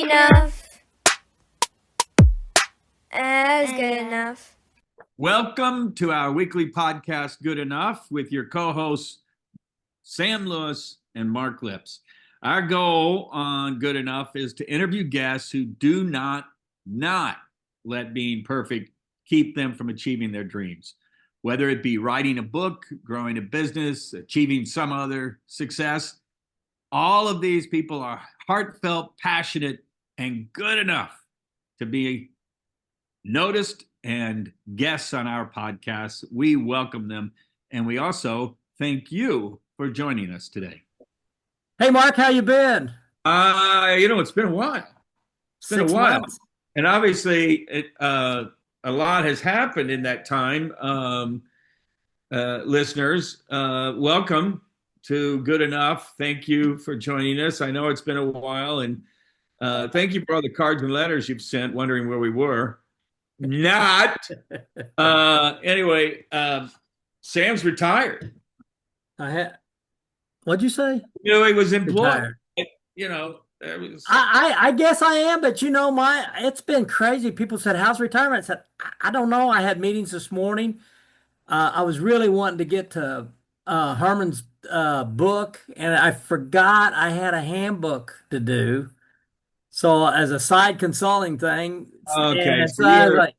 enough. As good enough. Welcome to our weekly podcast, Good Enough, with your co-hosts, Sam Lewis and Mark Lips. Our goal on Good Enough is to interview guests who do not let being perfect keep them from achieving their dreams. Whether it be writing a book, growing a business, achieving some other success, all of these people are heartfelt, passionate, and good enough to be noticed and guests on our podcast. We welcome them, and we also thank you for joining us today. Hey, Mark, how you been? It's been a while. It's been 6 a while, months. and obviously, a lot has happened in that time. Listeners, welcome to Good Enough. Thank you for joining us. I know it's been a while, and thank you for all the cards and letters you've sent, wondering where we were. Not. Anyway, Sam's retired. What'd you say? He was employed. Retired. I guess I am, but it's been crazy. People said, "How's retirement?" I said, I don't know. I had meetings this morning. I was really wanting to get to Herman's book, and I forgot I had a handbook to do. So as a side consulting thing, Okay, and so so I was like,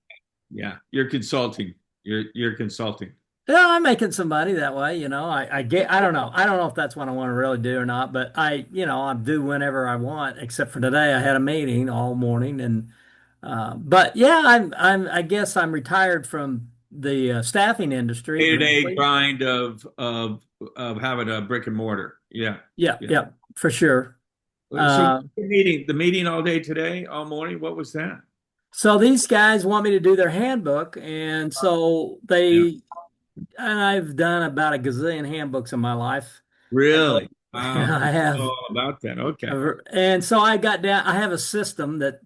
you're consulting. You're consulting. yeah, I'm making some money that way, I don't know. I don't know if that's what I want to really do or not, but I do whenever I want, except for today. I had a meeting all morning and but yeah, I guess I'm retired from the staffing industry. Day-to-day grind of having a brick and mortar. Yeah, for sure. So the meeting all day today, all morning. What was that? So these guys want me to do their handbook, and so I've done about a gazillion handbooks in my life. Really? Wow. I have all about that. Okay. And so I have a system that,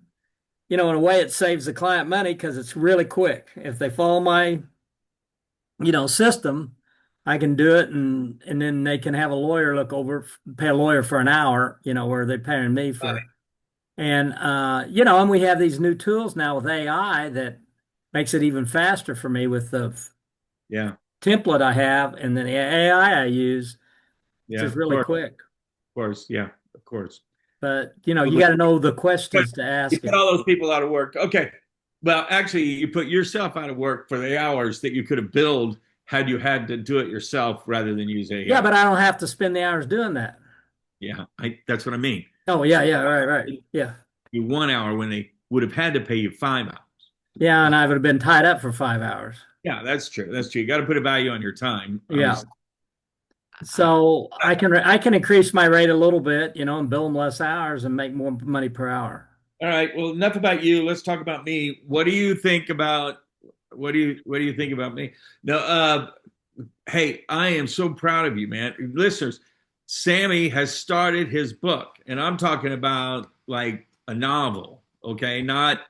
in a way it saves the client money because it's really quick. If they follow my, system, I can do it and then they can have a lawyer pay a lawyer for an hour, where they're paying me for. Right. And, and we have these new tools now with AI that makes it even faster for me with the template I have and then the AI I use, which is really quick. Of course, yeah, of course. But you got to know the questions to ask. You put all those people out of work. Okay. Well, actually, you put yourself out of work for the hours that you could have billed had you had to do it yourself rather than use AI. Yeah, but I don't have to spend the hours doing that. Yeah, that's what I mean. Oh, yeah, right. Yeah. You 1 hour when they would have had to pay you 5 hours. Yeah, and I would have been tied up for 5 hours. Yeah, that's true. You got to put a value on your time. Yeah. So I can increase my rate a little bit, and bill them less hours and make more money per hour. All right. Well, enough about you. Let's talk about me. What do you think about me? No, hey, I am so proud of you, man. Listeners, Sammy has started his book, and I'm talking about like a novel, okay? Not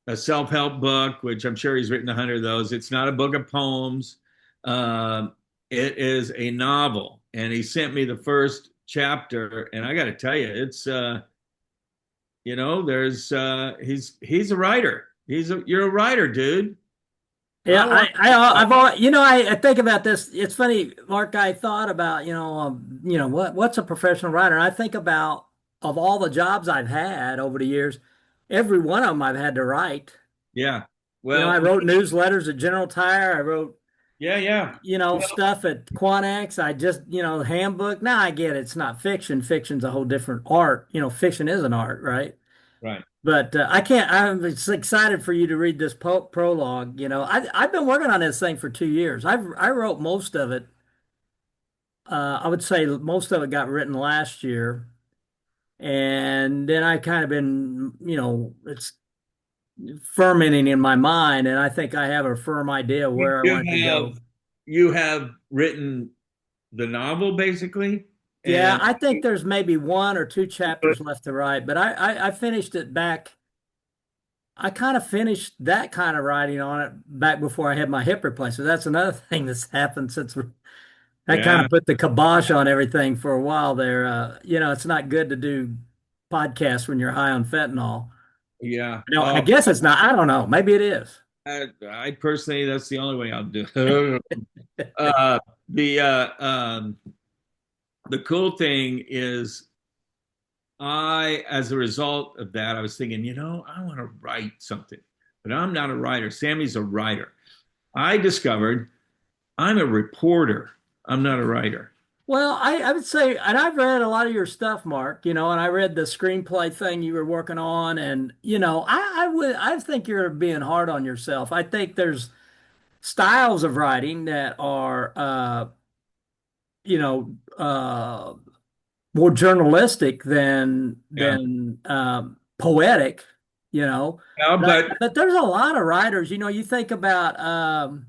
a self-help book, which I'm sure he's written 100 of those. It's not a book of poems. It is a novel, and he sent me the first chapter, and I got to tell you, it's he's a writer. You're a writer, dude. Yeah, I think about this. It's funny, Mark. I thought about what's a professional writer. And I think about of all the jobs I've had over the years, every one of them I've had to write. Yeah. Well, I wrote newsletters at General Tire. I wrote stuff at Quantex. I just, handbook. Now I get it. It's not fiction. Fiction's a whole different art. Fiction is an art, right? Right. But I'm excited for you to read this prologue. I've been working on this thing for 2 years. I wrote most of it. I would say most of it got written last year. And then I kind of been, it's fermenting in my mind, and I think I have a firm idea where I want to go. You have written the novel, basically? Yeah, I think there's maybe 1 or 2 chapters left to write, but I finished it back. I kind of finished that kind of writing on it back before I had my hip replacement. That's another thing that's happened since I kind of put the kibosh on everything for a while there. It's not good to do podcast when you're high on fentanyl. Yeah. No, I guess it's not. I don't know. Maybe it is. I personally, that's the only way I'll do it. uh, the the cool thing is, as a result of that, I was thinking, I want to write something, but I'm not a writer. Sammy's a writer. I discovered I'm a reporter. I'm not a writer. Well, I would say, and I've read a lot of your stuff, Mark, and I read the screenplay thing you were working on, and I think you're being hard on yourself. I think there's styles of writing that are you know, more journalistic than Yeah. poetic, you know. Yeah, but But there's a lot of writers, you think about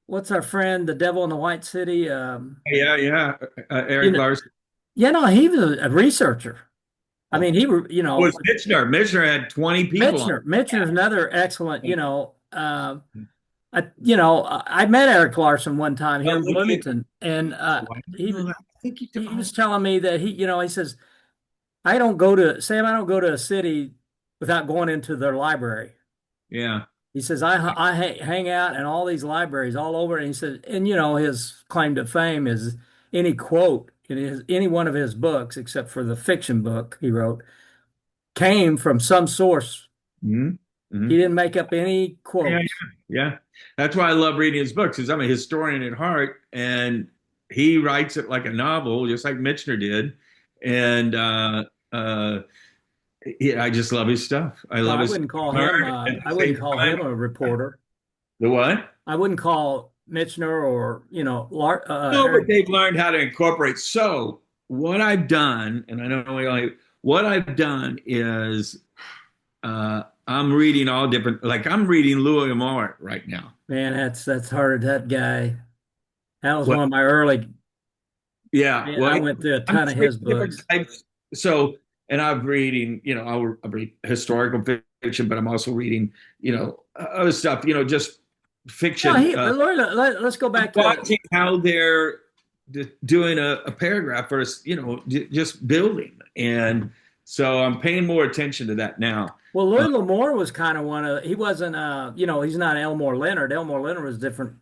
what's our friend, the Devil in the White City? yeah. You Eric know, Larson he was a researcher. I mean, was Michener. Michener had 20 people on. Mitchner's another excellent, I met Eric Larson one time here in Bloomington, and I think he was telling me that he says, I don't go to a city without going into their library. Yeah. He says, I hang out in all these libraries all over. And he said, and his claim to fame is any quote in any one of his books, except for the fiction book he wrote, came from some source. Mm-hmm. Mm-hmm. He didn't make up any quotes. Yeah. That's why I love reading his books, because I'm a historian at heart, and he writes it like a novel, just like Michener did. And yeah, I just love his stuff. I wouldn't call him. I wouldn't call him a reporter. The what? I wouldn't call Michener or no, but they've learned how to incorporate. So what I've done, and I know what I've done is I'm reading all different. Like I'm reading Louis L'Amour right now. Man, that's hard. That guy. That was one of my early. Yeah, man, I went through a ton of his books. So, and I'm reading, I'll read historical fiction, but I'm also reading, other stuff, just fiction. Let's go back to watching how they're doing a paragraph for us, just building. And so I'm paying more attention to that now. Well, Louis L'Amour was kind of he wasn't, he's not Elmore Leonard. Elmore Leonard was different,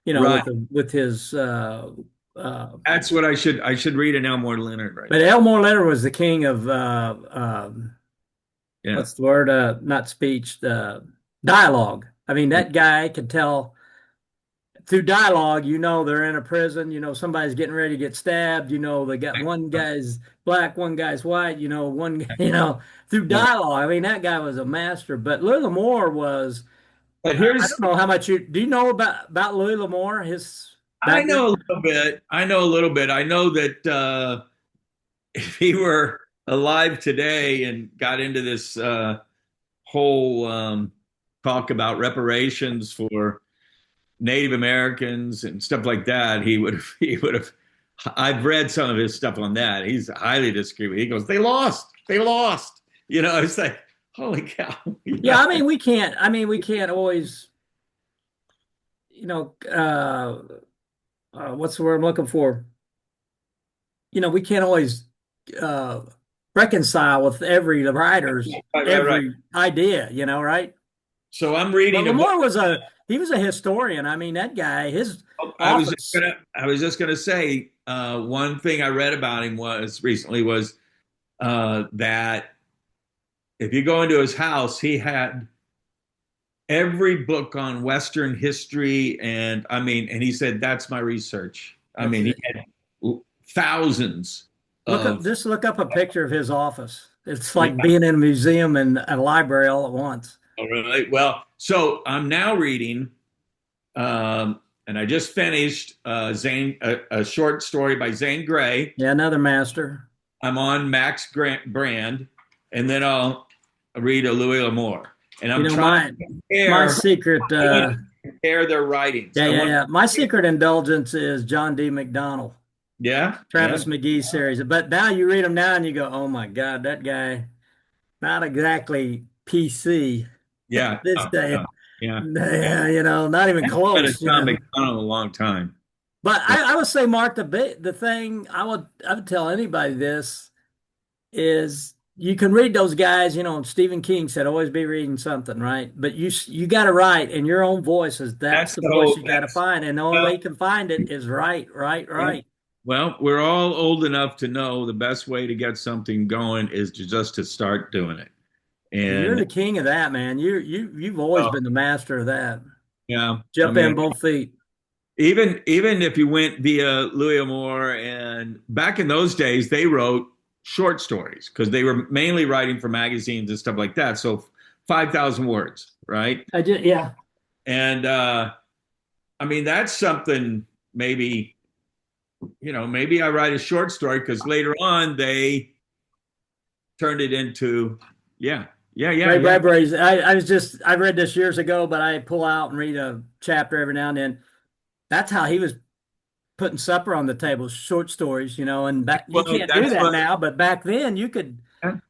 right. with his. That's what I should read an Elmore Leonard, right? But Elmore Leonard was the king of, what's the word? Not speech, dialogue. I mean, that guy could tell through dialogue, they're in a prison, somebody's getting ready to get stabbed, they got one guy's black, one guy's white, through dialogue. I mean, that guy was a master. But Louis L'Amour was, I don't know how much do you know about Louis L'Amour? I know a little bit. I know that if he were alive today and got into this whole talk about reparations for Native Americans and stuff like that, he would have. I've read some of his stuff on that. He's highly disagreeable. He goes, "They lost. It's like, holy cow. Yeah, I mean, we can't always, what's the word I'm looking for? We can't always reconcile with every writer's every idea, right? So I'm reading. But L'Amour he was a historian. I mean, that guy, I was just gonna say one thing I read about him recently was that if you go into his house, he had every book on Western history, and he said that's my research. He had thousands. Just look up a picture of his office. It's like being in a museum and a library all at once. Oh, really? Well, so I'm now reading, and I just finished a short story by Zane Grey. Yeah, another master. I'm on Max Brand, and then I'll read a Louis L'Amour. And I'm trying to compare my secret compare their writings. Yeah. My secret indulgence is John D. McDonnell. Yeah. Travis McGee series. But now you read them now and you go, oh my God, that guy, not exactly PC. Yeah. This day. Yeah. Not even close. John McDonnell a long time. But I would say, Mark, the thing I would tell anybody this, is you can read those guys, Stephen King said always be reading something, right? But you got to write in your own voice. Is that's That's the the voice whole. you got to That's find, and the only way well, you can find it is yeah. right. Well, we're all old enough to know the best way to get something going is just to start doing it. You're And the king of that, man. You've always uh, been the master of that. yeah, I Jump mean, in both feet. even if you went via Louis Moore, and back in those days, they wrote short stories because they were mainly writing for magazines and stuff like that. So 5,000 words, right? Yeah. And I mean, that's something maybe, maybe I write a short story because later on they turned it into, yeah, Ray yeah. Bradbury's. I read this years ago, but I pull out and read a chapter every now and then. That's how he was putting supper on the table, short stories, and back you Well, can't do that's that what, now, but back then you could.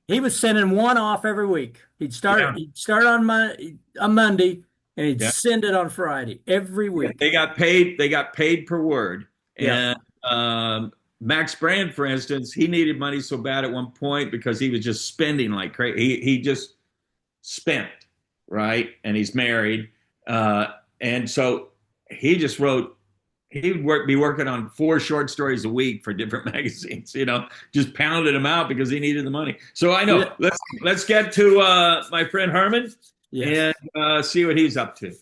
He was sending one off every week. yeah, He'd start on Monday and he'd yeah. send it on Friday every Yeah, week. they got paid. They got paid per word. Yeah. And Max Brand, for instance, he needed money so bad at one point because he was just spending like crazy. He just spent, right? And he's married, and so he just wrote. Be working on 4 short stories a week for different magazines. Just pounded them out because he needed the money. So I know. Yeah. Let's get to my friend Herman Yes. and see what he's up to.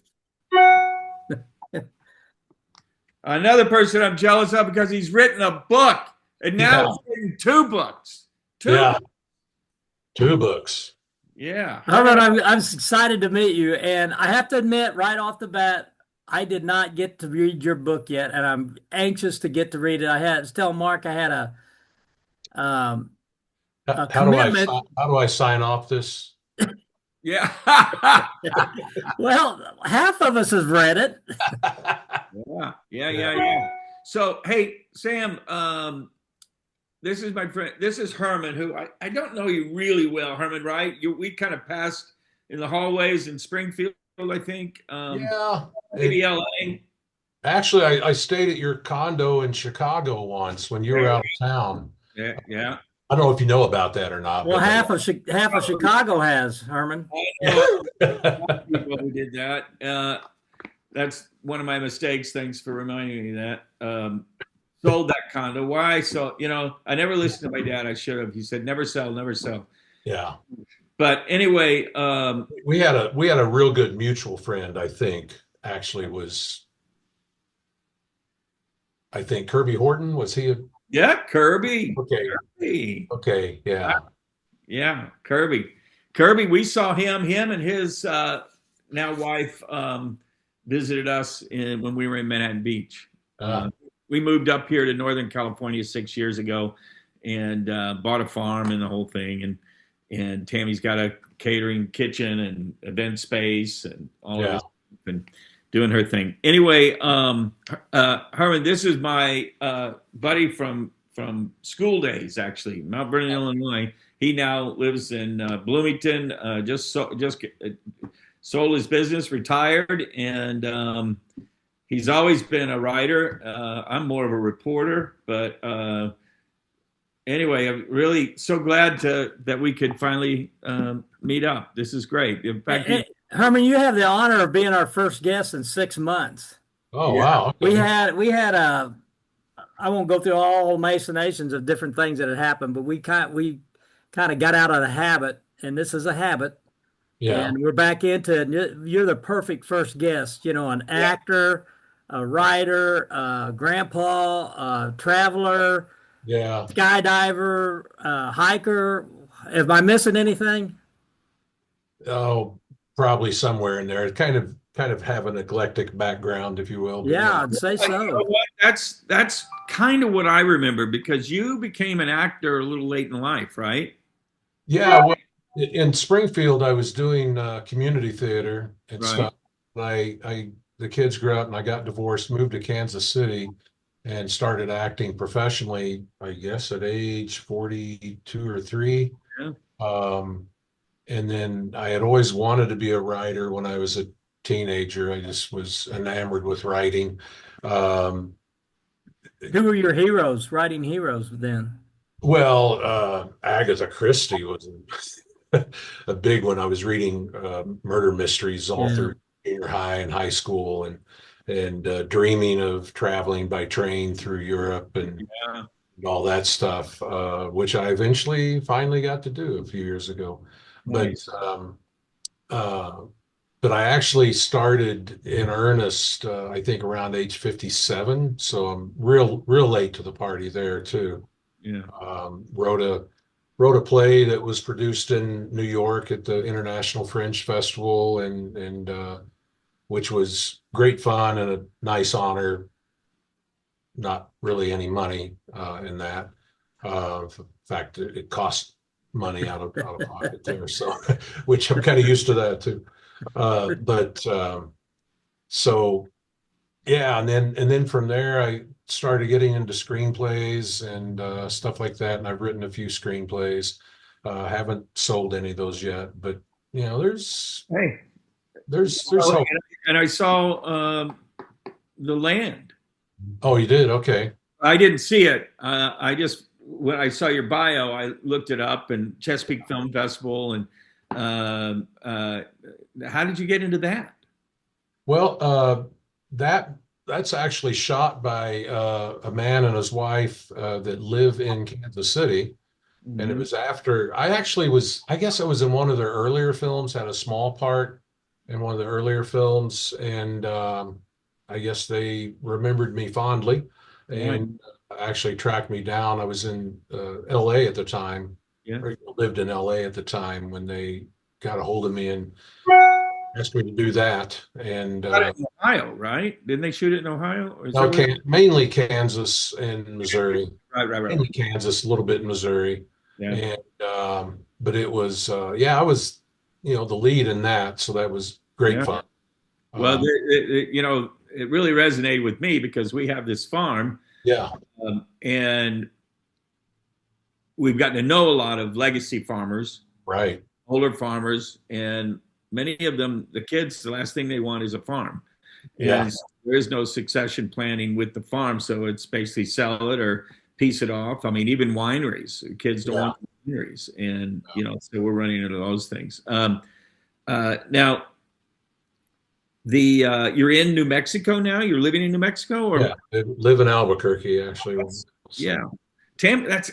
Another person I'm jealous of because he's written a book and now Yeah, he's written 2 books. Two yeah, books. 2 books. Yeah. Herman, Herman. I'm excited to meet you, and I have to admit right off the bat, I did not get to read your book yet, and I'm anxious to get to read it. I was telling Mark I had um, a commitment. How do I sign off this? Yeah. Well, half of us has read it. Yeah. So, hey, Sam, this is my friend. This is Herman, who I don't know you really well, Herman, right? We kind of passed in the hallways in Springfield, I think. Yeah. Maybe LA. Actually, I stayed at your condo in Chicago once when you were out of town. Yeah. I don't know if you know about that or not, Well, but half of Chicago has, Herman. I know people who did that. That's one of my mistakes. Thanks for reminding me that. Sold that condo. Why? So, I never listened to my dad. I should have. He said, never sell, never sell. yeah, But anyway, we had a real good mutual friend. Actually was I think Kirby Horton was he? yeah, Kirby. Okay, Kirby. okay, yeah, Yeah, Kirby. Kirby, we saw him and his now wife visited us when we were in Manhattan Beach. uh, We moved up here to Northern California 6 years ago and bought a farm and the whole thing. And Tammy's got a catering kitchen and event space and all of yeah, this and doing her thing. Anyway, Herman, this is my buddy from school days, actually, Mount Vernon, Illinois. He now lives in Bloomington. Just sold his business, retired, and he's always been a writer. I'm more of a reporter, but anyway, I'm really so glad that we could finally meet up. This is great. In fact, Herman, you have the honor of being our first guest in 6 months. oh yeah, wow, We okay. had a. I won't go through all machinations of different things that had happened, but we kind of got out of the habit, and this is a habit, Yeah, and we're back into it. You're the perfect first guest. An yeah. actor, a writer, a grandpa, a traveler, yeah. skydiver, hiker. Am I missing anything? Oh, probably somewhere in there. Kind of have an eclectic background, if you will. But Yeah, yeah, I'd say You know so. what? That's kind of what I remember because you became an actor a little late in life, right? yeah. Well, in Springfield, I was doing community theater and Right. stuff. The kids grew up, and I got divorced, moved to Kansas City, and started acting professionally. I guess at age 42 or three. Yeah. Um, and then I had always wanted to be a writer when I was a teenager. I just was enamored with writing. Um, Who were your heroes, writing heroes then? Well, Agatha Christie was a big one. I was reading murder mysteries all Yeah. through junior high and high school, and dreaming of traveling by train through Europe Yeah, and all that stuff, which I eventually finally got to do a few years ago. But nice. uh, but I actually started in earnest, I think around age 57. So I'm real late to the party there too. Yeah. Wrote a play that was produced in New York at the International Fringe Festival, and which was great fun and a nice honor. Not really any money in that. In fact, it cost money out of pocket there, so which I'm kind of used to that too. But so yeah, and then from there I started getting into screenplays and stuff like that, and I've written a few screenplays. Haven't sold any of those yet, but there's Hey. there's Oh, hope. and I saw The Land. Oh, you did? Okay. I didn't see it. I just when I saw your bio, I looked it up and Chesapeake Film Festival. And how did you get into that? Well, that that's actually shot by a man and his wife that live in Kansas City. And it Mhm. was after I actually was, I guess I was in one of their earlier films, had a small part in one of the earlier films, and I guess they remembered me fondly Right. and actually tracked me down. I was in LA at the time, Yeah. or lived in LA at the time when they got a hold of me and asked me to do that. And Shot it in Ohio, right? Didn't they shoot it in Ohio? Or is no, that where? mainly Kansas and Missouri, Right. mainly Kansas, a little bit in Missouri. Yeah. And but it was yeah, I was the lead in that, so that was great Yeah. fun. Well, Um, it really resonated with me because we have this farm, yeah, and we've gotten to know a lot of legacy farmers, right. older farmers, and many of them, the kids, the last thing they want is a farm. Yeah, And there is no succession planning with the farm. So it's basically sell it or piece it off. I mean, even wineries, kids don't yeah. want wineries. And, so we're running into those things. Now, you're in New Mexico now? You're living in New Mexico? Yeah, Or I live in Albuquerque actually. yeah.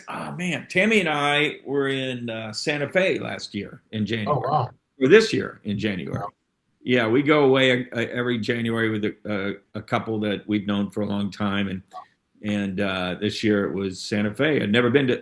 Oh man, Tammy and I were in Santa Fe last year in Oh January, wow. or this year in Yeah. January. Yeah, we go away every January with a couple that we've known for a long time, and this year it was Santa Fe.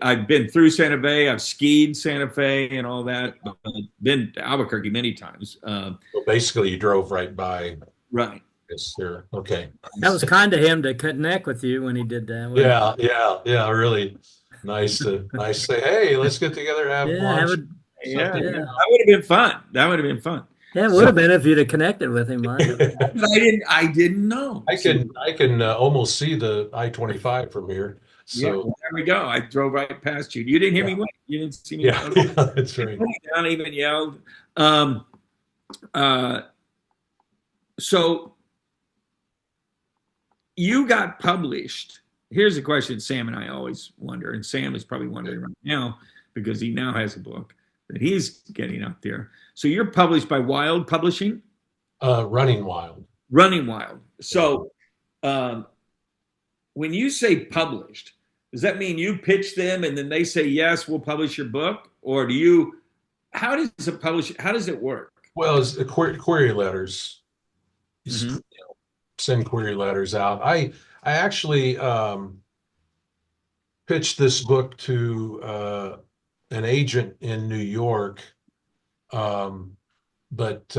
I've been through Santa Fe, I've skied Santa Fe and all that, but I've been to Albuquerque many times. So basically, you drove right by. Right. Yes, there. Okay. That was kind of him to connect with you when he did that. Yeah, yeah, yeah. Really nice to say, hey, let's get together, have Yeah, lunch, Yeah, something. yeah. that would have been fun. That would have been fun. Yeah, it would So, have been if you'd have connected with him, Mark. but I didn't know. I can almost see the I-25 from here. Yeah, So well, there we go. I drove right past you. You didn't hear yeah, me wait. You didn't see me. yeah, yeah, that's right. Down even yelled. Um, uh, so you got published. Here's a question Sam and I always wonder, and Sam is probably wondering right now because he now has a book that he's getting out there. So you're published by Wild Publishing, Running Wild. Running Wild. Yeah. So um, when you say published, does that mean you pitch them and then they say yes, we'll publish your book, or do you? How does it publish? How does it work? Well, it's the query letters. You Mhm. send query letters out. I actually pitched this book to an agent in New York, but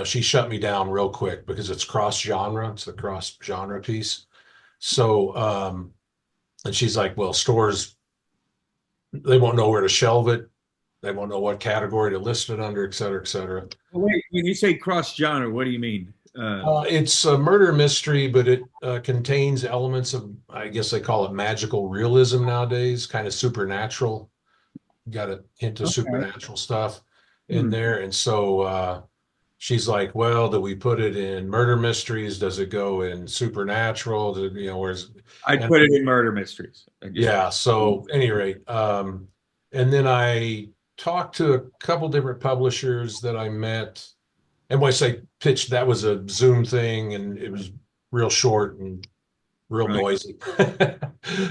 she shut me down real quick because it's cross genre. It's a cross genre piece. So and she's like, well, stores, they won't know where to shelve it. They won't know what category to list it under, et cetera, et cetera. Wait, when you say cross genre, what do you mean? It's a murder mystery, but it contains elements of, I guess they call it magical realism nowadays, kind of supernatural. Got a hint of Okay. supernatural stuff in there. And so she's like, well, do we put it in murder mysteries? Does it go in supernatural? Whereas, I and put it in murder mysteries. yeah, so any rate, and then I talked to a couple different publishers that I met. And when I say pitched, that was a Zoom thing and it was real short and real Right. noisy.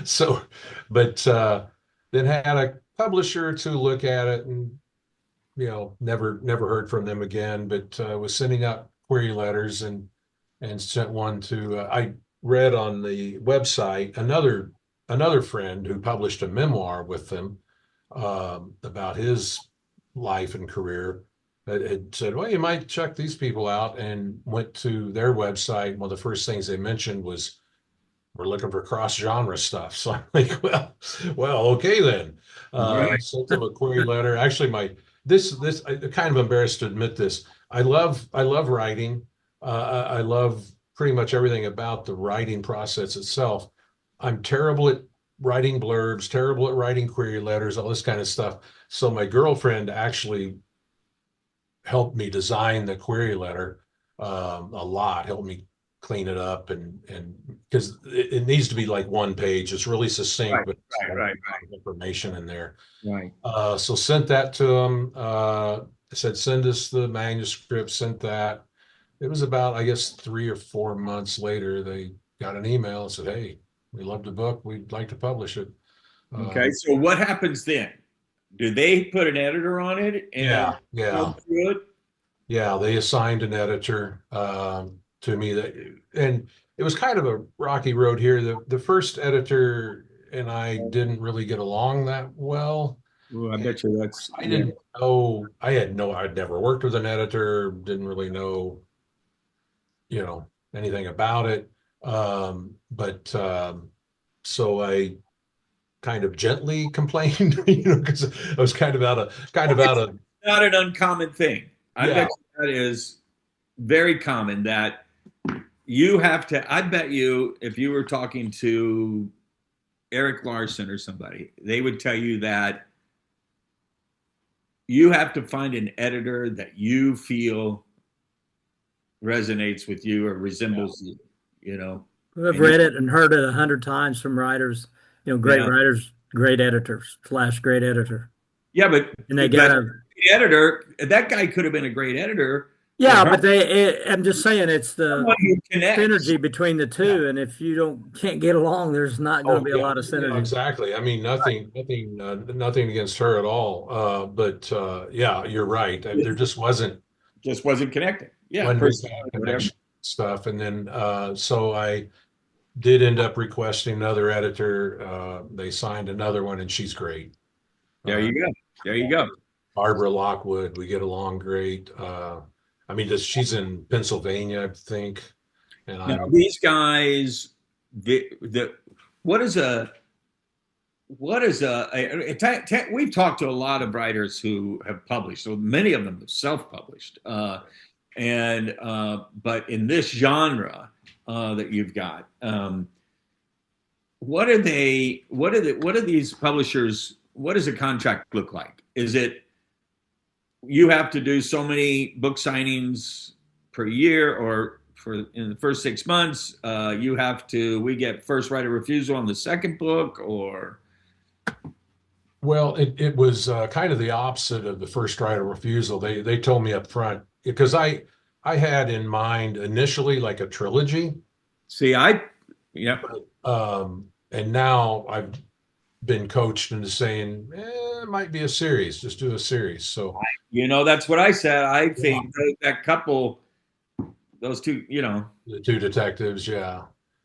So, but then had a publisher to look at it and, never heard from them again, but was sending out query letters and sent one to, I read on the website another friend who published a memoir with them about his life and career that had said, well, you might check these people out, and went to their website. One of the first things they mentioned was, we're looking for cross genre stuff. So I'm like, well, okay then. Right. Sent them a query letter. Actually, I'm kind of embarrassed to admit this. I love writing. I love pretty much everything about the writing process itself. I'm terrible at writing blurbs, terrible at writing query letters, all this kind of stuff. So my girlfriend actually helped me design the query letter a lot, helped me clean it up and because it needs to be like one page. It's really succinct, Right. but it's got a Right. lot of information in there. Right. So sent that to them. Said, send us the manuscript, sent that. It was about, I guess, 3 or 4 months later, they got an email and said, hey, we loved the book. We'd like to publish it. Okay. So what happens then? Do they put an editor on it and Yeah, yeah. go through it? Yeah, they assigned an editor to me and it was kind of a rocky road here. The first editor and I didn't really get along that well. Ooh, I bet you that's I didn't know, I'd never worked with an editor, didn't really know, anything about it. But so I kind of gently complained, because I was kind of out of, not an uncommon thing. I yeah. bet you that is very common that you have to. I bet you if you were talking to Eric Larson or somebody, they would tell you that you have to find an editor that you feel resonates with you or resembles you, you know. I've And read it and heard it 100 times from writers, great yeah, writers, great editors, / great editor. yeah, but And they but gotta, the editor, that guy could have been a great editor. yeah, But but I'm just saying it's the someone who connects. synergy between the two. And if you can't get along, there's not going to Oh, be a yeah, lot of yeah, synergy. exactly. I mean, nothing against her at all. But yeah, you're right. There just Just wasn't connecting. Yeah, wasn't person, that whatever. connection stuff. And then so I did end up requesting another editor. They signed another one, and she's great. There Uh, you go. There you go. Barbara Lockwood, we get along great. I mean, she's in Pennsylvania, I think, and Now I'm these guys, the what is a we've talked to a lot of writers who have published, so many of them have self-published, and but in this genre that you've got, what are they? What are these publishers? What does a contract look like? Is it you have to do so many book signings per year, or for in the first 6 months, we get first right of refusal on the second book, or well, it was kind of the opposite of the first right of refusal. They told me up front because I had in mind initially like a trilogy, see, yeah, and now I've been coached into saying it might be a series. Just do a series. So that's what I said. I yeah, think that couple, those two, the two detectives, yeah,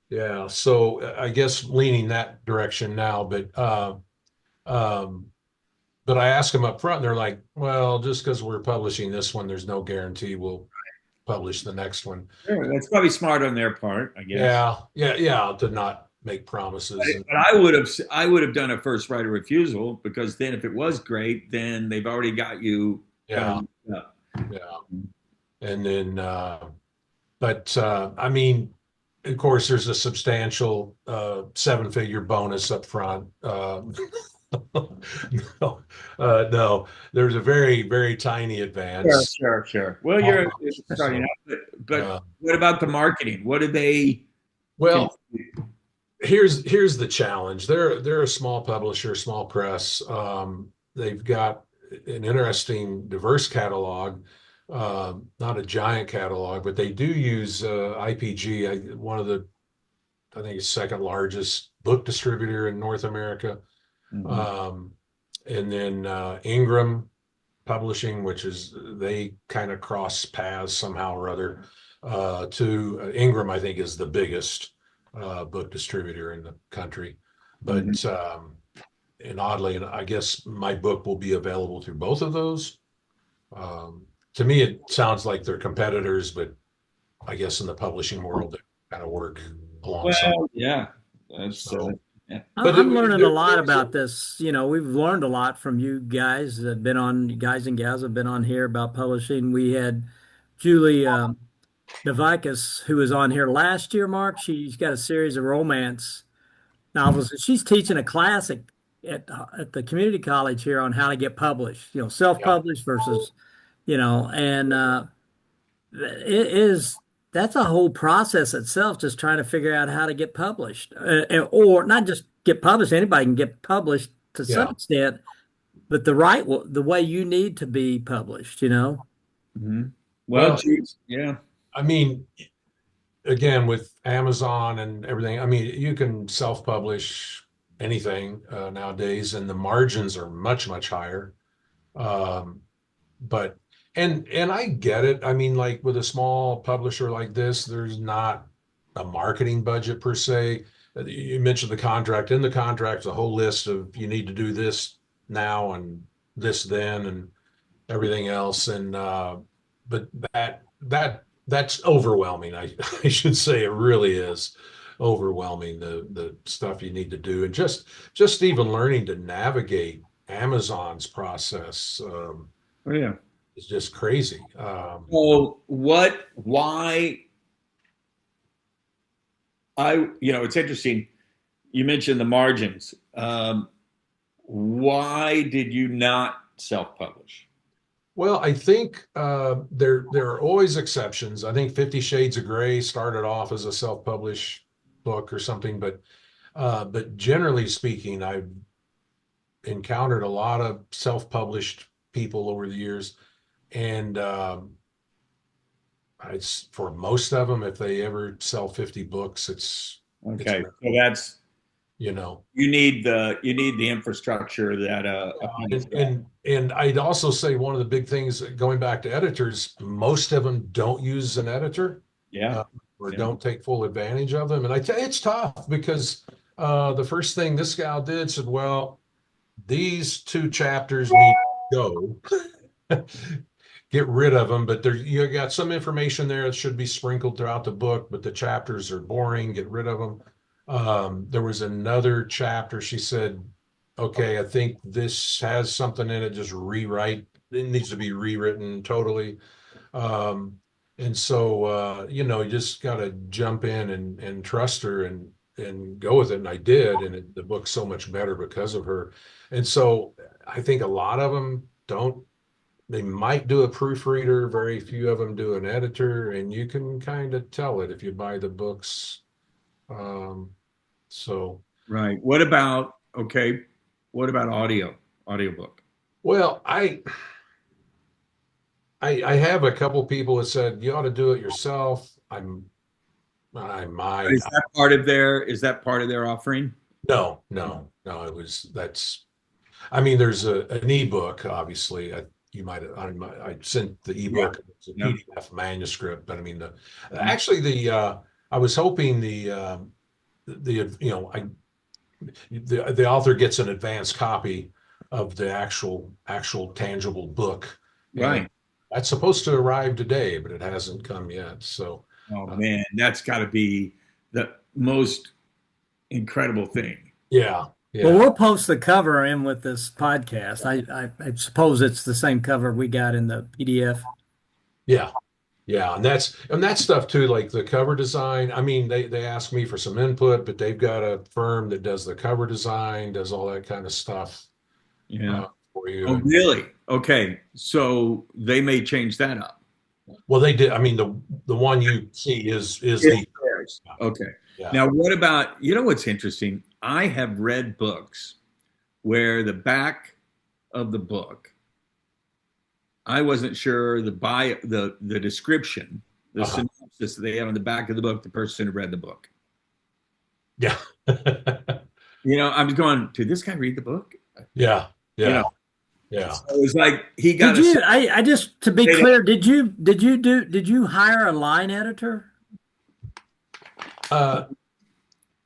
yeah. So I guess leaning that direction now, um, but I asked them up front, and they're like, "Well, just because we're publishing this one, there's no guarantee we'll publish the next one." sure, that's probably smart on their part, I guess. Yeah, yeah, yeah. To not make promises. But I would have done a first right of refusal, because then if it was great, then they've already got you. Yeah, Up. yeah. And then, but I mean, of course, there's a substantial 7-figure bonus up front. No, no, there's a very, very tiny Sure, advance. sure, sure. Well, you're starting So, out, but uh, what about the marketing? What do they can? well, here's the challenge. They're a small publisher, small press. They've got an interesting, diverse catalog. Not a giant catalog, but they do use IPG, one of the, I think, it's second largest book distributor in North America. Mhm. Um, and then Ingram Publishing, which is they kind of cross paths somehow or other. To Ingram, I think, is the biggest book distributor in the country. Mhm. But and oddly, and I guess my book will be available through both of those. To me, it sounds like they're competitors, but I guess in the publishing world, they kind of work alongside. Well, yeah, that's So, yeah. but I'm learning a lot there's about this. We've learned a lot from you guys that have been on, guys and gals have been on here about publishing. We had Julie Novikis, who was on here last year, Mark. She's got a series of romance novels, and she's teaching a class at the community college here on how to get published, yeah, self-published versus, and it is that's a whole process itself, just trying to figure out how to get published, or not just get published. Anybody can get published to some yeah. extent, but the way you need to be published. Mhm. Well, Well, geez, yeah. I mean, again, with Amazon and everything, I mean, you can self-publish anything nowadays, and the margins are much, much higher. Um, but and I get it. I mean, like with a small publisher like this, there's not a marketing budget per se. You mentioned the contract. In the contract, a whole list of you need to do this now and this then and everything else. And but that's overwhelming. I should say it really is overwhelming, the stuff you need to do, and just even learning to navigate Amazon's process Oh, yeah. is just crazy. So why it's interesting. You mentioned the margins. Why did you not self-publish? Well, I think there are always exceptions. I think Fifty Shades of Grey started off as a self-published book or something, but generally speaking, I've encountered a lot of self-published people over the years, and it's for most of them, if they ever sell 50 books, it's Okay, so that's you know. you need the infrastructure that a And, publisher. and and I'd also say one of the big things going back to editors, most of them don't use an editor Yeah, uh, or yeah, don't take full advantage of them. And I tell you, it's tough because the first thing this gal did said, well, these two chapters need to go. Get rid of them, but there you got some information there that should be sprinkled throughout the book, but the chapters are boring. Get rid of them. There was another chapter. She said, "Okay, I think this has something in it. Just rewrite. It needs to be rewritten totally." Um, and so you just got to jump in and trust her and go with it. And I did, and the book's so much better because of her. And so I think a lot of them don't. They might do a proofreader, very few of them do an editor, and you can kind of tell it if you buy the books. Um, so, right. What about audiobook? well, I have a couple people that said you ought to do it yourself. I might. Is that part of their offering? No, no, no. That's. I mean, there's an ebook, obviously. You might I sent the Yeah, ebook. It's a yeah. PDF manuscript, but I mean, Mhm. actually I was hoping the the author gets an advance copy of the actual tangible book, and Right. that's supposed to arrive today, but it hasn't come yet. So, Oh uh, man, that's got to be the most incredible thing. yeah, Well, yeah, we'll post the cover in with this podcast. I suppose it's the same cover we got in the PDF. yeah. Yeah, and that stuff too, like the cover design. I mean, they ask me for some input, but they've got a firm that does the cover design, does all that kind of stuff Yeah. for you. Oh, really? Okay. So they may change that up. Well, they did. I mean, the one you see is It's theirs. yeah. Okay. Yeah. Now, what about, what's interesting? I have read books where the back of the book, I wasn't sure the description, the synopsis that they had on the back of the book, the person who read the book. Yeah. I'm going, did this guy read the book? Yeah. You Yeah. know, Yeah. so it was like he got Did you? I just to be clear, did you hire a line editor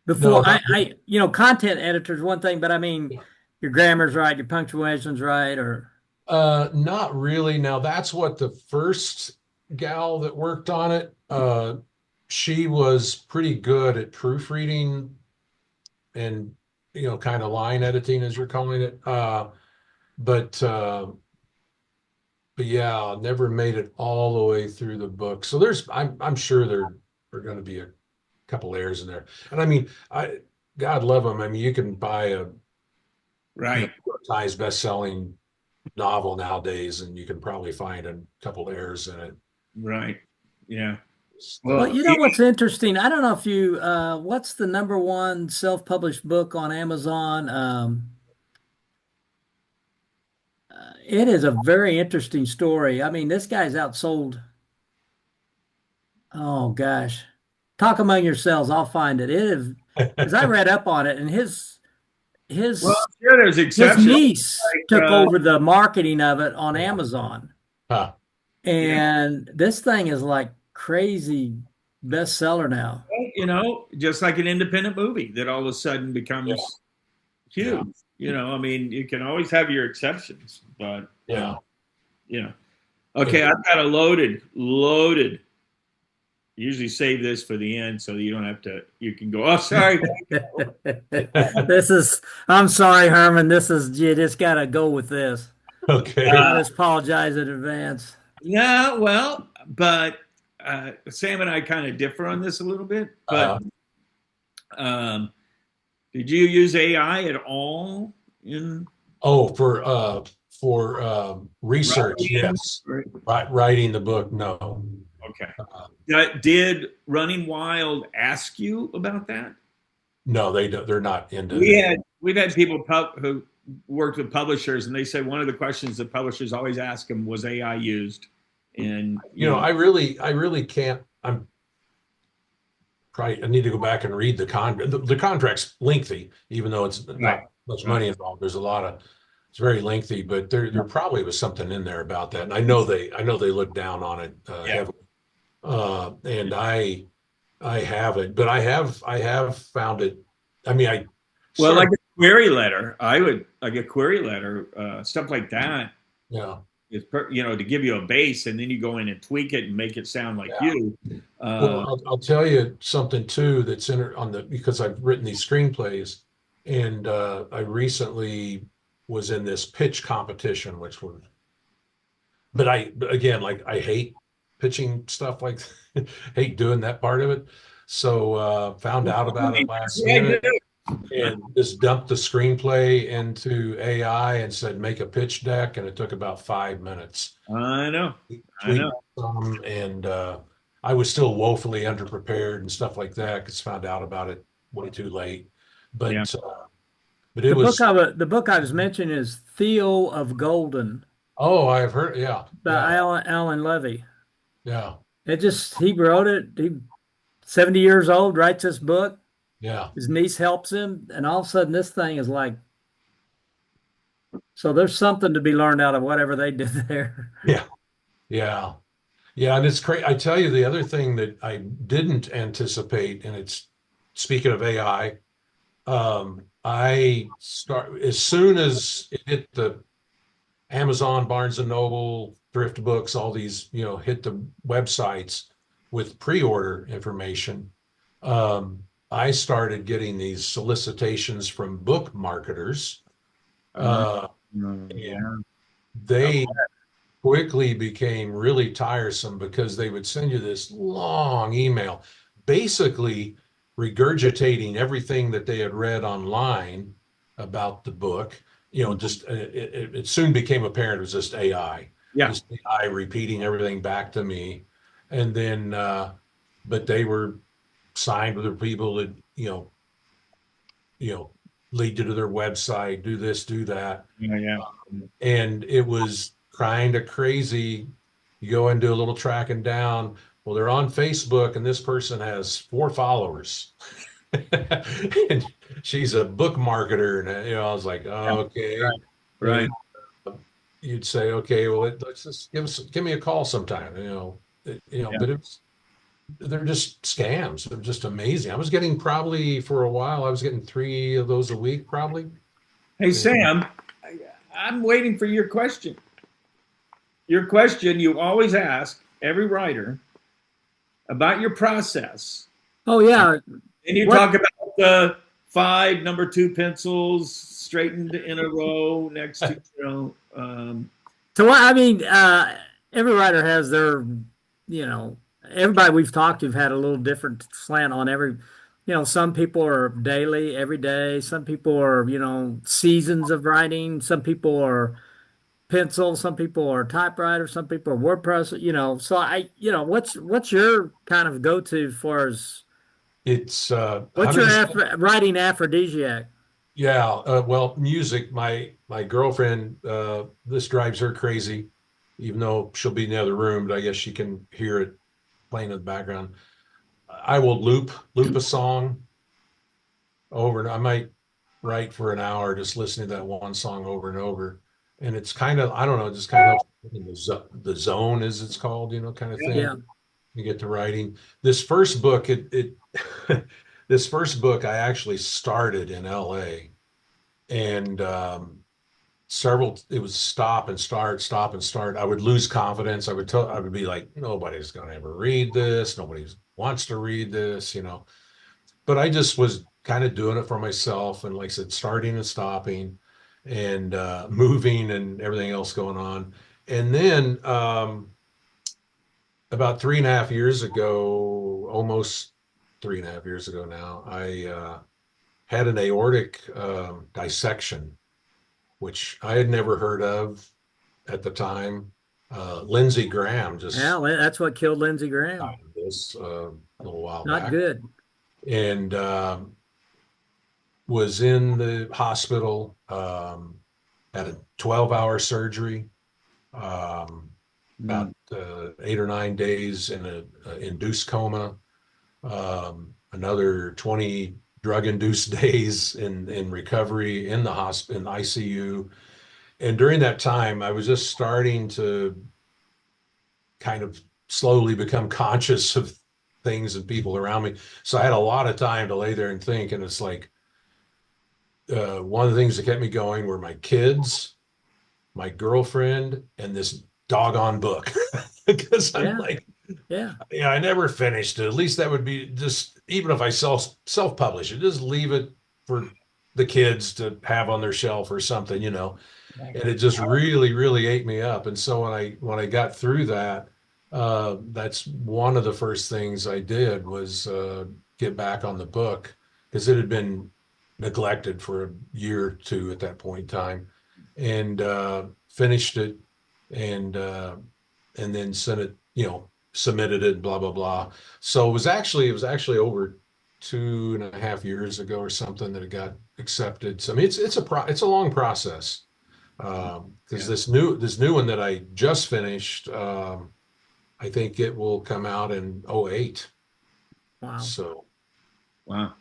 before? No, Content editor is one thing, but I mean, your grammar's right, your punctuation's right, or not really. Now that's what the first gal that worked on it, she was pretty good at proofreading and kind of line editing as you're calling it. But yeah, never made it all the way through the book. So I'm sure there are going to be a couple errors in there. And I mean, God love them. I mean, you can buy a right. Times best-selling novel nowadays, and you can probably find a couple errors in it. Right. Yeah. Well, you know what's interesting? I don't know if you what's the number one self-published book on Amazon? It is a very interesting story. I mean, this guy's outsold. Oh gosh, talk among yourselves. I'll find it. It is because I read up on it, and his Well, sure, there's his exceptions. niece took over the marketing of it on Amazon, Huh. and this thing is like crazy bestseller now. Just like an independent movie that all of a sudden becomes huge. I mean, you can always have your exceptions, but Yeah. Okay, Yeah. I've got a loaded. Usually save this for the end so that you don't have to. You can go. Oh, sorry. I'm sorry, Herman. You just got to go with this. Okay. I just apologize in advance. Yeah, well, but Sam and I kind of differ on this a little bit. But did you use AI at all in? Oh, for research, writing? yes. Writing the book, no. Okay. Did Running Wild ask you about that? No, they're not into We've had people who worked with publishers, and they said one of the questions that publishers always ask them was AI used. And I really can't. I need to go back and read the contract. The contract's lengthy, even though it's not much money involved. It's very lengthy, but there probably was something in there about that. And I know they look down on it heavily. And I haven't, but I have found it. I mean, like a query letter, like a query letter, stuff like that. Yeah. Is to give you a base, and then you go in and tweak it and make it sound like you. Well, I'll tell you something too that's because I've written these screenplays, and I recently was in this pitch competition, but again, I hate pitching stuff, hate doing that part of it. So found out about it last minute and just dumped the screenplay into AI and said, make a pitch deck. And it took about 5 minutes. I know. And I was still woefully underprepared and stuff like that because found out about it way too late. But the book I was mentioning is Theo of Golden. Oh, I've heard. Yeah. By Alan Levy. Yeah. He wrote it. He 70 years old, writes this book. Yeah. His niece helps him. And all of a sudden this thing is like, so there's something to be learned out of whatever they did there. Yeah. Yeah. Yeah. And it's great. I tell you, the other thing that I didn't anticipate, and it's speaking of AI, as soon as it hit the Amazon, Barnes and Noble, Thrift Books, all these, hit the websites with pre-order information, I started getting these solicitations from book marketers. And quickly became really tiresome because they would send you this long email, basically regurgitating everything that they had read online about the book. Just it soon became apparent it was Yeah. just AI repeating everything back to me. And then, but they were signed with the people that, you know, lead you to their website, do this, do that. Yeah. Yeah. And it was kind of crazy. You go and do a little tracking down. Well, they're on Facebook, and this person has 4 followers, and she's a book marketer. And I was like, oh, okay. Right. And you'd say, okay, well, let's just give me a call sometime. Yeah. But they're just scams. They're just amazing. I was getting probably for a while. I was getting 3 of those a week, probably. Hey, Sam, I'm waiting for your question. Your question you always ask every writer about your process. Oh yeah. And you What? talk about the 5 number 2 pencils straightened in a row next to, So I mean, every writer has their, everybody we've talked to have had a little different slant on every, some people are daily, every day. Some people are, seasons of writing. Some people are pencil. Some people are typewriter. Some people are WordPress. So what's your kind of go-to for as It's what's your 100. writing aphrodisiac? Yeah, well, music. My girlfriend, this drives her crazy, even though she'll be in the other room, but I guess she can hear it playing in the background. I will loop a song over, and I might write for an hour just listening to that one song over and over. And it's kind of, I don't know, just kind of in the zone, as it's called, kind of thing. Yeah. You get to writing. This first book, this first book, I actually started in LA, and it was stop and start. I would lose confidence. I would be like, nobody's going to ever read this. Nobody wants to read this. But I just was kind of doing it for myself. And like I said, starting and stopping and moving and everything else going on. And then about 3.5 years ago, almost 3.5 years ago now, I had an aortic dissection, which I had never heard of at the time. Lindsey Graham just Yeah, that's what killed Lindsey Graham. died of this a little while Not back, good. and was in the hospital, had a 12-hour surgery, about 8 or 9 days in a induced coma, another 20 drug-induced days in recovery in the hospital, in ICU. And during that time, I was just starting to kind of slowly become conscious of things and people around me. So I had a lot of time to lay there and think. And it's like one of the things that kept me going were my kids, my girlfriend, and this doggone book. Because I'm like, Yeah. I never finished it. At least that would be just, even if I self-publish it, just leave it for the kids to have on their shelf or something. And it just really, really ate me up. And so when I got through that, that's one of the first things I did was get back on the book, because it had been neglected for a year or two at that point in time, and finished it, and then sent it, submitted it, blah blah blah. So it was actually over 2.5 years ago or something that it got accepted. So I mean, it's a long process, because this new one that I just finished, I think it will come out in '08. Wow. So, wow.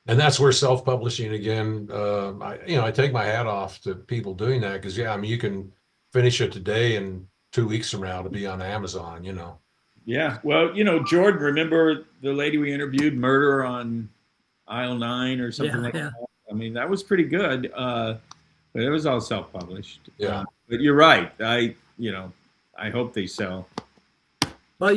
and that's where self-publishing again. I take my hat off to people doing that, because I mean, you can finish it today and 2 weeks from now to be on Amazon. Yeah. Well, Jordan, remember the lady we interviewed, Murder on Aisle 9 or something like Yeah. that? I mean, that was pretty good. But it was all self-published. Yeah. But you're right. I hope they sell. Well,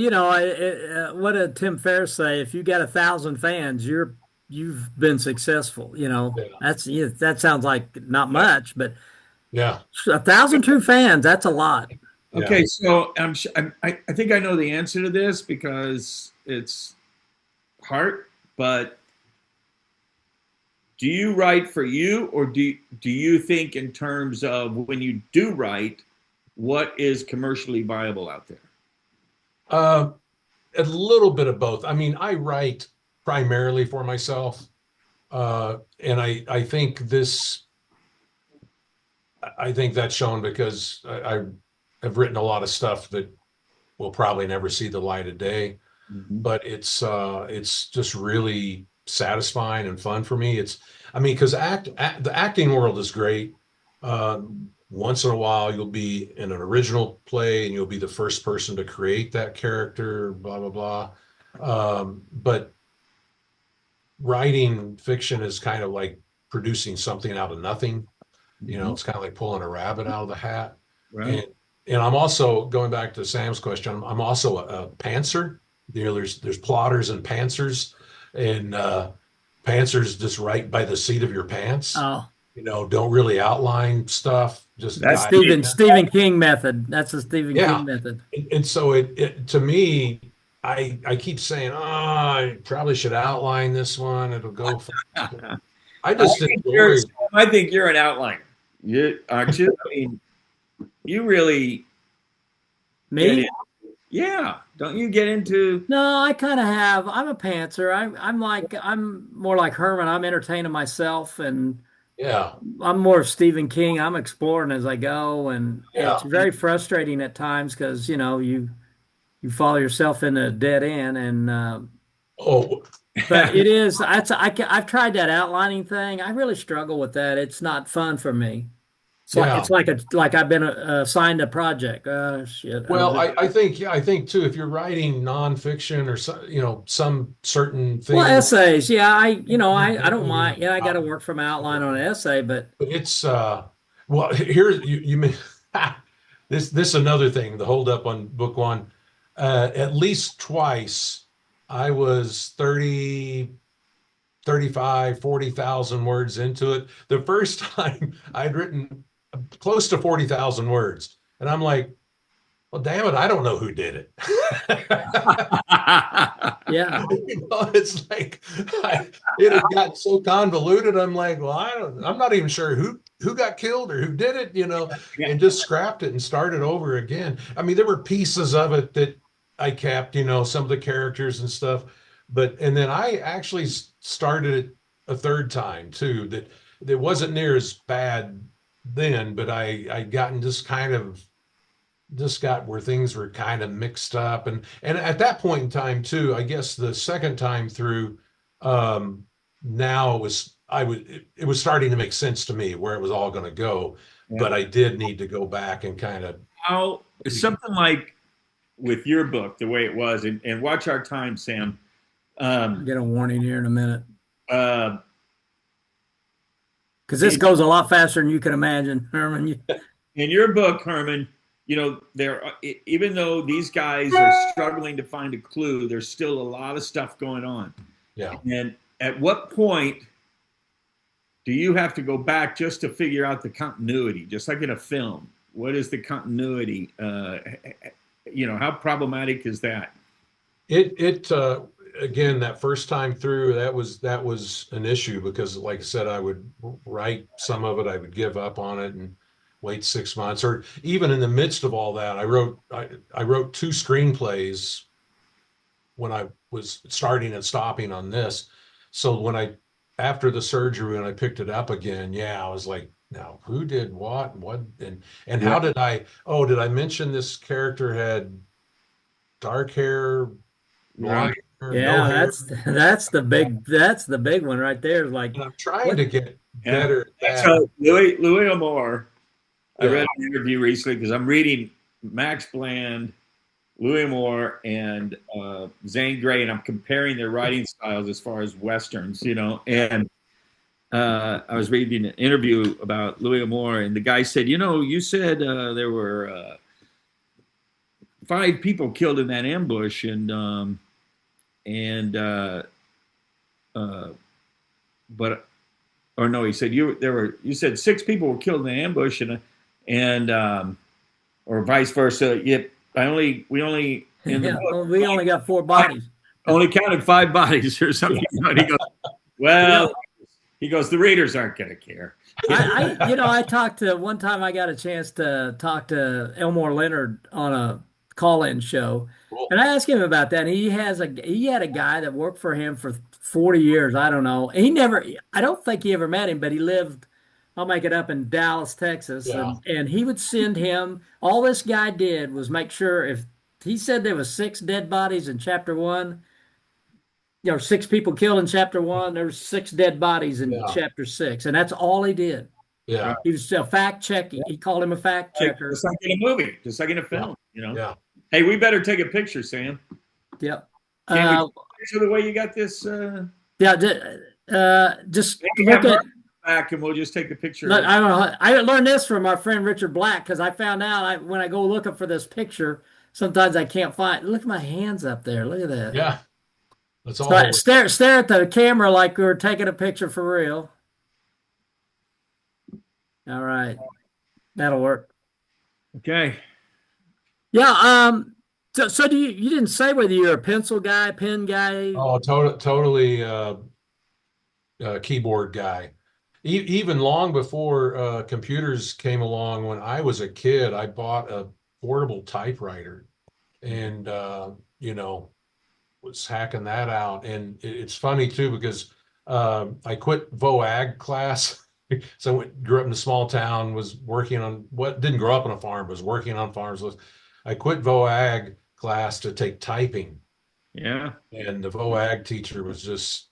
what did Tim Ferriss say? If you got 1,000 fans, you've been successful. Yeah. That sounds like not much, but Yeah. 1,000 true fans, that's a lot. Yeah. Okay, so I think I know the answer to this because it's heart, but do you write for you, or do you think in terms of when you do write, what is commercially viable out there? Uh, a little bit of both. I mean, I write primarily for myself. And I think that's shown because I have written a lot of stuff that will probably never see the light of day, Mhm. but it's just really satisfying and fun for me. I mean, because the acting world is great. Once in a while, you'll be in an original play and you'll be the first person to create that character, blah blah blah. But writing fiction is kind of like producing something out of nothing. Mhm. It's kind of like pulling a rabbit out of the hat. Right. And I'm also going back to Sam's question. I'm also a pantser. There's plotters and pantsers, and pantsers just write by the seat of your pants. Oh, Don't really outline stuff. Just the That's dive Stephen in. Stephen King method. That's the Stephen Yeah, King method. and so it to me, I keep saying, oh, I probably should outline this one. It'll go faster. I I just think you're enjoy. I think you're an outliner. You aren't you? I mean, you really get Me? in. Yeah, don't you get into? No, I kind of have. I'm a pantser. I'm more like Herman. I'm entertaining myself, and Yeah, I'm more of Stephen King. I'm exploring as I go, and it's yeah. very frustrating at times because you follow yourself in a dead end, and Oh, but it is. I've tried that outlining thing. I really struggle with that. It's not fun for me. yeah. It's like I've been assigned a project. Shit. Well, I think too, if you're writing nonfiction or some certain Well, thing, essays. Yeah, I don't mind. Yeah, I got to work from outline on an essay, but but it's well, here you may this another thing, the hold up on book one. At least twice I was 40,000 words into it. The first time I'd written close to 40,000 words, and I'm like, well, damn it, I don't know who did it. yeah, It's like it had gotten so convoluted. I'm like, well, I'm not even sure who got killed or who did it, and just scrapped it and started over again. I mean, there were pieces of it that I kept, some of the characters and stuff, and then I actually started it a third time too. That wasn't near as bad then, but I gotten just got where things were kind of mixed up, and at that point in time too, I guess the second time through, um now it was starting to make sense to me where it was all going to go, Yeah. but I did need to go back and kind of. How something like with your book, the way it was, and watch our time, Sam. get a warning here in a minute Uh, because this goes a lot faster than you can imagine, Herman. in your book, Herman, even though these guys are struggling to find a clue, there's still a lot of stuff going on. Yeah. And at what point do you have to go back just to figure out the continuity, just like in a film? What is the continuity? How problematic is that? It again, that first time through, that was an issue because, like I said, I would write some of it, I would give up on it and wait 6 months, or even in the midst of all that, I wrote two screenplays when I was starting and stopping on this. So after the surgery, when I picked it up again, yeah, I was like, now who did what, and Yeah. how did I mention this character had dark hair, blonde hair, no Yeah, hair? that's the big one right there. Like And I'm trying what? to get Yeah. better at that. So Louis Amore, I Yeah. read an interview recently because I'm reading Max Bland, Louis Moore, and Zane Grey, and I'm comparing their writing styles as far as westerns, And I was reading an interview about Louis Moore, and the guy said, you said there were 5 people killed in that ambush, and but no, he said you said 6 people were killed in the ambush, and or vice versa. Yep. We only in the Yeah, book well, we only got 4 bodies. only counted 5 bodies or something. But he goes, well, Yeah. he goes, the readers aren't going to care. I talked to one time I got a chance to talk to Elmore Leonard on a call-in show, Cool. and I asked him about that. And he had a guy that worked for him for 40 years. I don't know. I don't think he ever met him, but he lived, I'll make it up, in Dallas, Texas, Yeah. and he would send him. All this guy did was make sure if he said there was 6 dead bodies in chapter 1. 6 people killed in chapter 1. There were 6 dead bodies in Yeah. chapter 6, and that's all he did. Yeah. He was a fact check. He called him a fact checker. Just like in a movie, just like in a film, Yeah. Hey, we better take a picture, Sam. Yep. Can we take a picture of the way you got this? Yeah. Just Maybe look have at. Mark back, and we'll just take a picture. Look, I don't know. I learned this from our friend Richard Black because I found out when I go looking for this picture, sometimes I can't find. Look at my hands up there. Look at that. Yeah. That's all. So stare at the camera like we were taking a picture for real. All right, that'll work. Okay. Yeah. So do you didn't say whether you're a pencil guy, pen guy? Oh, totally keyboard guy. Even long before computers came along, when I was a kid, I bought a portable typewriter and was hacking that out. And it's funny too because I quit VOAG class. So I grew up in a small town, was working on didn't grow up on a farm, was working on farms. I quit VOAG class to take typing. Yeah. And the VOAG teacher was just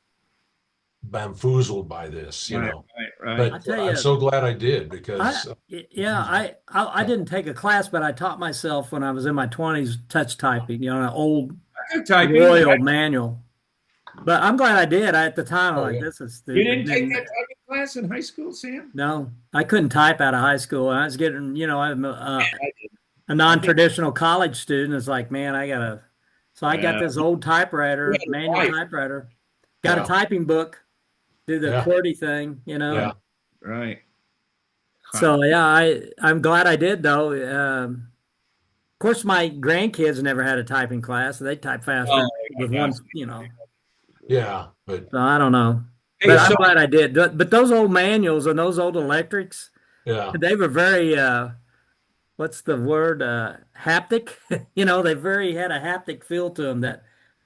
bamboozled by this, Right. But I tell you, I'm so glad I did because I didn't take a class, but I taught myself when I was in my 20s touch typing, an old typing. Royal manual. But I'm glad I did. At the time, I'm like, yeah. this is You didn't take that typing class in high school, Sam? No, I couldn't type out of high school. I was getting, I'm a non-traditional college student. It's like, man, so I got this old typewriter, manual typewriter, got a typing book, do the QWERTY thing, Yeah. Right. So I'm glad I did though. Of course, my grandkids never had a typing class. So they type faster with one, Yeah, but So I don't know. Hey, But I'm glad I did. But those old manuals and those old electrics, yeah, they were very, what's the word? Haptic. They had a haptic feel to them that,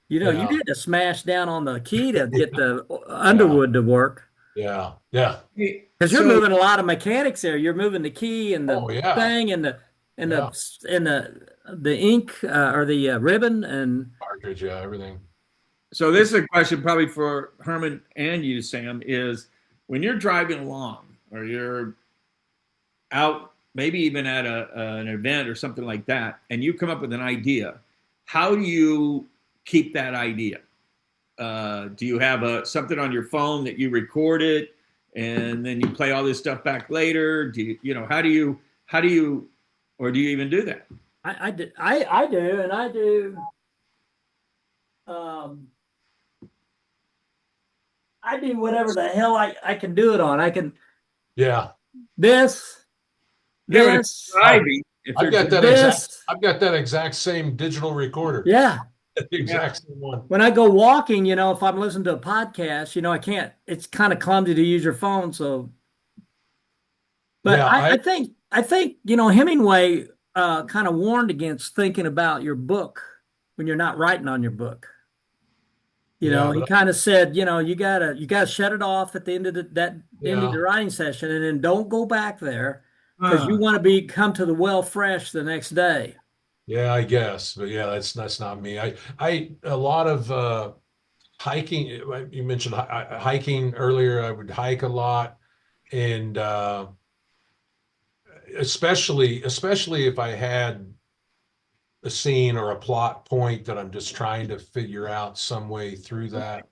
you had to smash down on the key to get the Underwood to work. yeah. Because you're moving a lot of mechanics there. You're moving the key and the thing and the ink or the ribbon and Cartridge, everything. So this is a question probably for Herman and you, Sam, is when you're driving along or you're out, maybe even at an event or something like that, and you come up with an idea, how do you keep that idea? Do you have something on your phone that you record it and then you play all this stuff back later? Do you, how do you, or do you even do that? I do, and I do. I do whatever the hell I can do it on. I can. Yeah. This. I've got that exact same digital recorder. Yeah. The exact same one. When I go walking, if I'm listening to a podcast, I can't. It's kind of clumsy to use your phone, so. But yeah, I think Hemingway kind of warned against thinking about your book when you're not writing on your book. He kind of said, you gotta shut it off at the end of end of the writing session, and then don't go back there because you want to come to the well fresh the next day. Yeah, I guess, but yeah, that's not me. I a lot of hiking. You mentioned hiking earlier. I would hike a lot, and especially if I had a scene or a plot point that I'm just trying to figure out some way through that.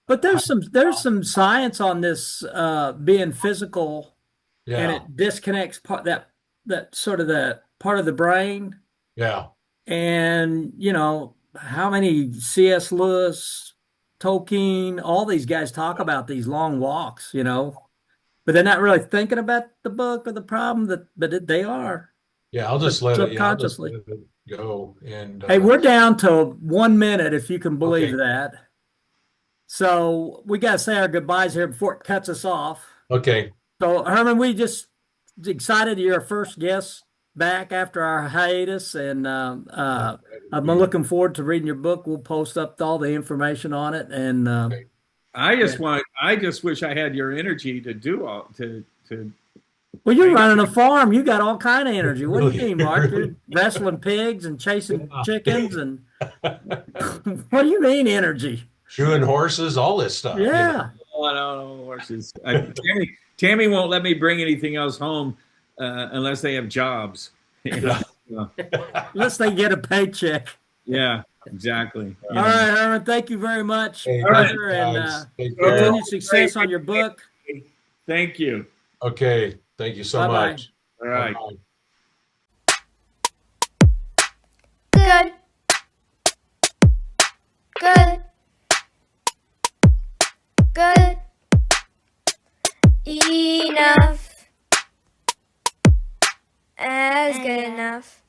But there's some science on this being physical, and it disconnects that sort of the part of the brain. Yeah. And how many C.S. Lewis, Tolkien, all these guys talk about these long walks, but they're not really thinking about the book or the problem but they are. Yeah, I'll just let it. Yeah, I'll just subconsciously. let it go. And Hey, we're down to 1 minute, if you can believe okay, that. So we got to say our goodbyes here before it cuts us off. okay, So Herman, we just excited you're our first guest back after our hiatus, and I've been looking forward to reading your book. We'll post up all the information on it, and okay. I just wish I had your energy to do all to. well, you're running a farm. You got all kind of energy. What do you Really, mean, Mark? You're really. wrestling pigs and chasing Yeah. chickens, and what do you mean energy? Shoeing horses, all this stuff. Yeah. Oh, I don't know horses. Tammy won't let me bring anything else home unless they have jobs. You know? So, Unless they get a paycheck. yeah, exactly. You All know. right, Herman. Thank you very much, Hey, brother, and guys, take care. continued success on your book. Thank you. Okay, thank you so Bye-bye. much. All right. Bye-bye. Good. Good. Good. Enough. As good enough.